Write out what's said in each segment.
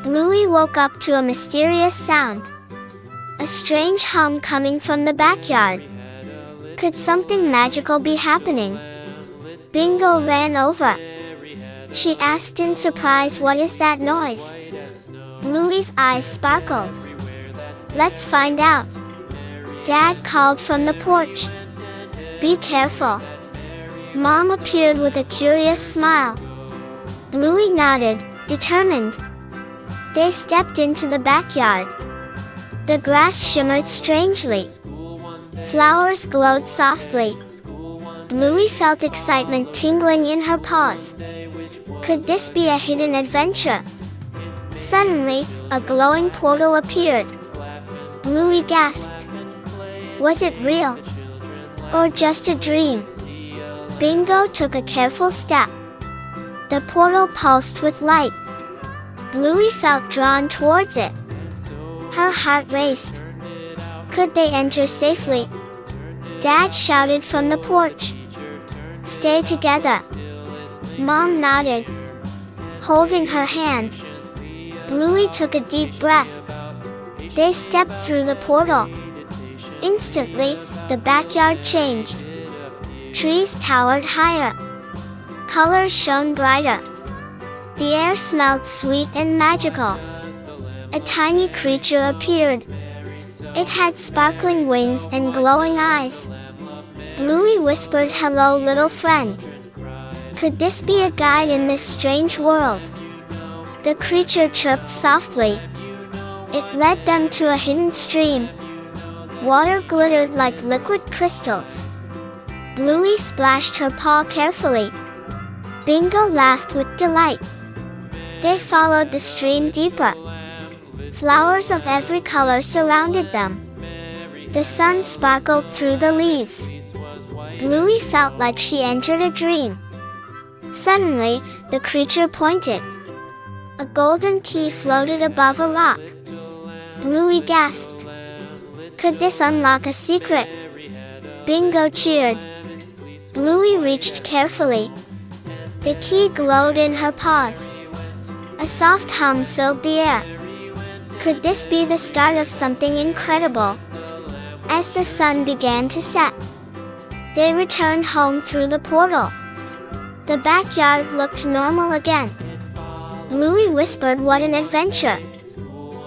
Bluey woke up to a mysterious sound. A strange hum coming from the backyard. Could something magical be happening? Bingo ran over. She asked in surprise, "What is that noise?" Bluey's eyes sparkled. "Let's find out." Dad called from the porch. "Be careful." Mom appeared with a curious smile. Bluey nodded, determined. They stepped into the backyard. The grass shimmered strangely. Flowers glowed softly. Bluey felt excitement tingling in her paws. Could this be a hidden adventure? Suddenly, a glowing portal appeared. Bluey gasped. Was it real? Or just a dream? Bingo took a careful step. The portal pulsed with light. Bluey felt drawn towards it. Her heart raced. Could they enter safely? Dad shouted from the porch. "Stay together." Mom nodded, holding her hand. Bluey took a deep breath. They stepped through the portal. Instantly, the backyard changed. Trees towered higher. Colors shone brighter. The air smelled sweet and magical. A tiny creature appeared. It had sparkling wings and glowing eyes. Bluey whispered, "Hello, little friend." Could this be a guide in this strange world? The creature chirped softly. It led them to a hidden stream. Water glittered like liquid crystals. Bluey splashed her paw carefully. Bingo laughed with delight. They followed the stream deeper. Flowers of every color surrounded them. The sun sparkled through the leaves. Bluey felt like she entered a dream. Suddenly, the creature pointed. A golden key floated above a rock. Bluey gasped. Could this unlock a secret? Bingo cheered. Bluey reached carefully. The key glowed in her paws. A soft hum filled the air. Could this be the start of something incredible? As the sun began to set, they returned home through the portal. The backyard looked normal again. Bluey whispered, "What an adventure."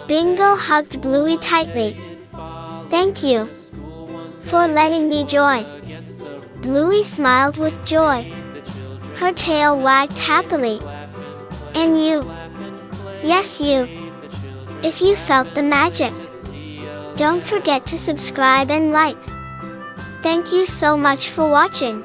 Bingo hugged Bluey tightly. "Thank you for letting me join." Bluey smiled with joy. Her tail wagged happily. "And you?" "Yes, you." If you felt the magic, don't forget to subscribe and like. Thank you so much for watching.